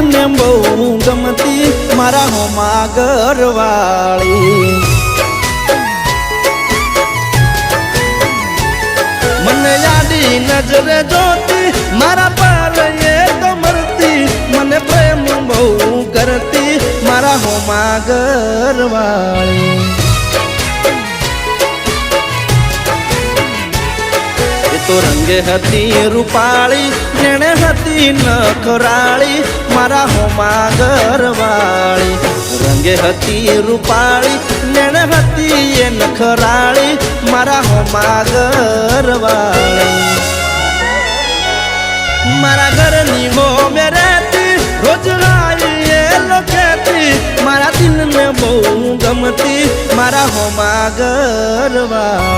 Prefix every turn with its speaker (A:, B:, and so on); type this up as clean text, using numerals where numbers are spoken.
A: દિલને બહુ ગમતી મારા હોમા ઘરવાળી મને યાદી નજરે જોતી મારા પર એ તો મરતી મને પ્રેમ બહુ કરતી મારા હોમા ઘરવાળી તો રંગે હતી રૂપાળી નેણે હતી નખરાળી મારા હોમા ઘરવાળી રંગે હતી રૂપાળી નેણે હતી એ નખરાળી મારા હોમા ઘરવાળી મારા ઘરની હોમે રહેતી રોજ ગાઈ એ લોકેતી મારા દિલને બહુ ગમતી મારા હોમા ઘરવાળી